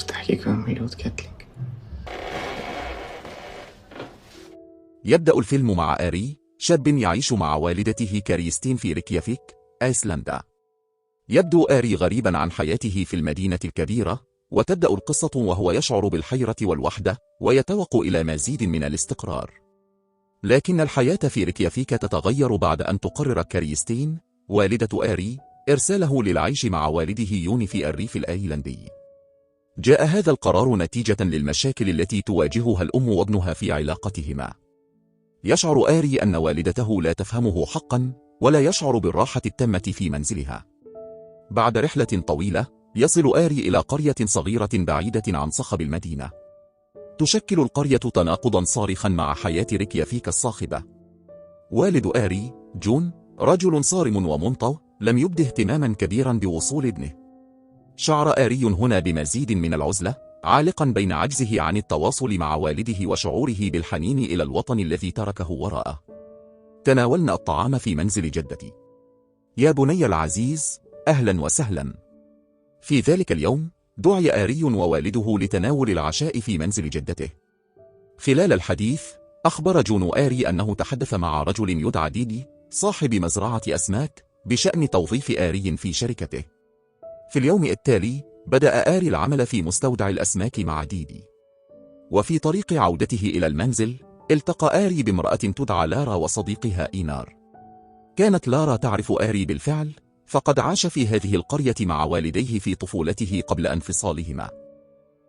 تحكي كامل كاتلينج. يبدأ الفيلم مع آري، شاب يعيش مع والدته كاريستين في ريكيافيك، أيسلندا. يبدو آري غريبا عن حياته في المدينة الكبيرة، وتبدأ القصة وهو يشعر بالحيرة والوحدة، ويتوق إلى مزيد من الاستقرار. لكن الحياة في ريكيافيك تتغير بعد أن تقرر كاريستين، والدة آري، إرساله للعيش مع والده يوني في الريف الأيرلندي. جاء هذا القرار نتيجة للمشاكل التي تواجهها الأم وابنها في علاقتهما. يشعر آري أن والدته لا تفهمه حقا، ولا يشعر بالراحة التامة في منزلها. بعد رحلة طويلة، يصل آري إلى قرية صغيرة بعيدة عن صخب المدينة. تشكل القرية تناقضا صارخا مع حياة ريكيافيك الصاخبة. والد آري، جون، رجل صارم ومنطوي، لم يبده اهتماما كبيرا بوصول ابنه. شعر آري هنا بمزيد من العزلة، عالقا بين عجزه عن التواصل مع والده وشعوره بالحنين إلى الوطن الذي تركه وراءه. تناولنا الطعام في منزل جدتي. يا بني العزيز، أهلا وسهلا. في ذلك اليوم، دعي آري ووالده لتناول العشاء في منزل جدته. خلال الحديث، أخبر جون آري أنه تحدث مع رجل يدعى ديدي، صاحب مزرعة أسماك، بشأن توظيف آري في شركته. في اليوم التالي، بدأ آري العمل في مستودع الأسماك مع ديدي. وفي طريق عودته إلى المنزل، التقى آري بامرأة تدعى لارا وصديقها إينار. كانت لارا تعرف آري بالفعل، فقد عاش في هذه القرية مع والديه في طفولته قبل انفصالهما.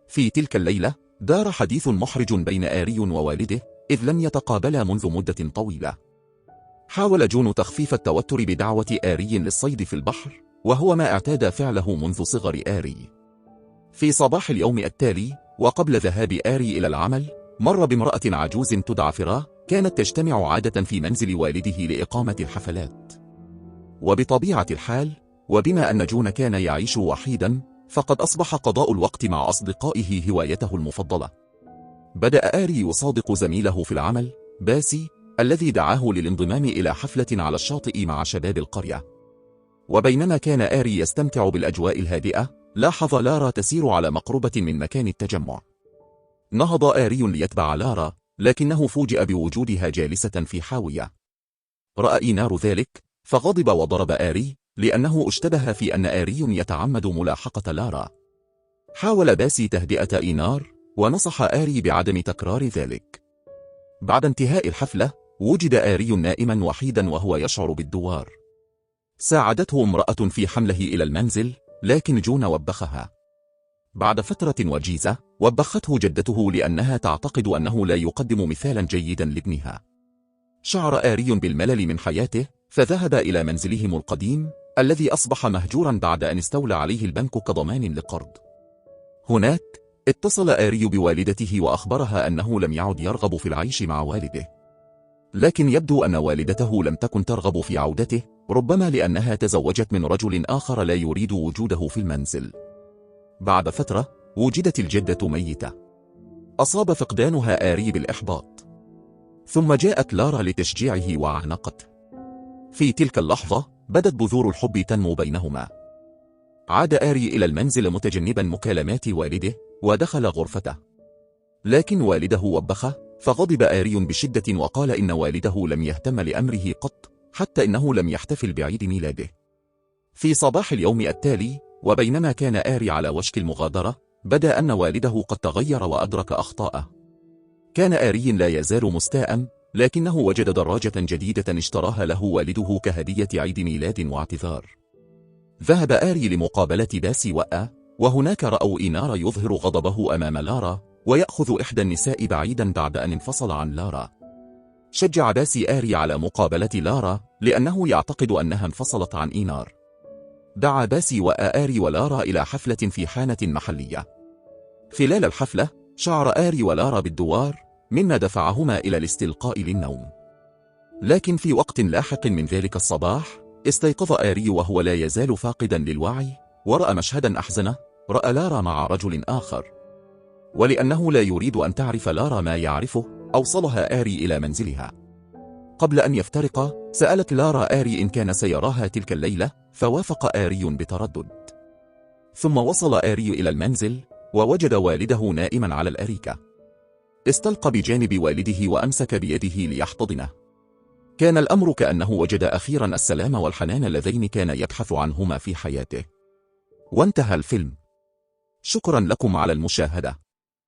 في تلك الليلة، دار حديث محرج بين آري ووالده، إذ لم يتقابلا منذ مدة طويلة. حاول جون تخفيف التوتر بدعوة آري للصيد في البحر، وهو ما اعتاد فعله منذ صغر آري. في صباح اليوم التالي، وقبل ذهاب آري إلى العمل، مر بامرأة عجوز تدعى فرا، كانت تجتمع عادة في منزل والده لإقامة الحفلات. وبطبيعة الحال، وبما أن جون كان يعيش وحيدا، فقد أصبح قضاء الوقت مع أصدقائه هوايته المفضلة. بدأ آري يصادق زميله في العمل، باسي، الذي دعاه للانضمام إلى حفلة على الشاطئ مع شباب القرية. وبينما كان آري يستمتع بالأجواء الهادئة، لاحظ لارا تسير على مقربة من مكان التجمع. نهض آري ليتبع لارا، لكنه فوجئ بوجودها جالسة في حاوية. رأى إينار ذلك، فغضب وضرب آري، لأنه اشتبه في أن آري يتعمد ملاحقة لارا. حاول باسي تهدئة إينار، ونصح آري بعدم تكرار ذلك. بعد انتهاء الحفلة، وجد آري نائما وحيدا وهو يشعر بالدوار. ساعدته امرأة في حمله إلى المنزل، لكن جون وبخها. بعد فترة وجيزة، وبخته جدته لأنها تعتقد أنه لا يقدم مثالا جيدا لابنها. شعر آري بالملل من حياته، فذهب إلى منزلهم القديم، الذي أصبح مهجورا بعد أن استولى عليه البنك كضمان لقرض. هناك، اتصل آري بوالدته وأخبرها أنه لم يعد يرغب في العيش مع والده. لكن يبدو أن والدته لم تكن ترغب في عودته، ربما لأنها تزوجت من رجل آخر لا يريد وجوده في المنزل. بعد فترة، وجدت الجدة ميتة. أصاب فقدانها آري بالإحباط. ثم جاءت لارا لتشجيعه وعانقته. في تلك اللحظة، بدت بذور الحب تنمو بينهما. عاد آري إلى المنزل متجنبا مكالمات والده، ودخل غرفته. لكن والده وبخه، فغضب آري بشدة وقال إن والده لم يهتم لأمره قط، حتى إنه لم يحتفل بعيد ميلاده. في صباح اليوم التالي، وبينما كان آري على وشك المغادرة، بدا أن والده قد تغير وأدرك أخطاءه. كان آري لا يزال مستاء، لكنه وجد دراجة جديدة اشتراها له والده كهدية عيد ميلاد واعتذار. ذهب آري لمقابلة باسي وهناك رأوا إينار يظهر غضبه أمام لارا، ويأخذ إحدى النساء بعيدا بعد أن انفصل عن لارا. شجع باسي آري على مقابلة لارا، لأنه يعتقد أنها انفصلت عن إينار. دعا باسي آري ولارا إلى حفلة في حانة محلية. خلال الحفلة، شعر آري ولارا بالدوار، مما دفعهما إلى الاستلقاء للنوم. لكن في وقت لاحق من ذلك الصباح، استيقظ آري وهو لا يزال فاقدا للوعي، ورأى مشهدا أحزنه. رأى لارا مع رجل آخر. ولأنه لا يريد أن تعرف لارا ما يعرفه، أوصلها آري إلى منزلها. قبل أن يفترقا، سألت لارا آري إن كان سيراها تلك الليلة، فوافق آري بتردد. ثم وصل آري إلى المنزل، ووجد والده نائما على الأريكة. استلقى بجانب والده وأمسك بيده ليحتضنه. كان الأمر كأنه وجد أخيرا السلام والحنان اللذين كان يبحث عنهما في حياته. وانتهى الفيلم. شكرا لكم على المشاهدة.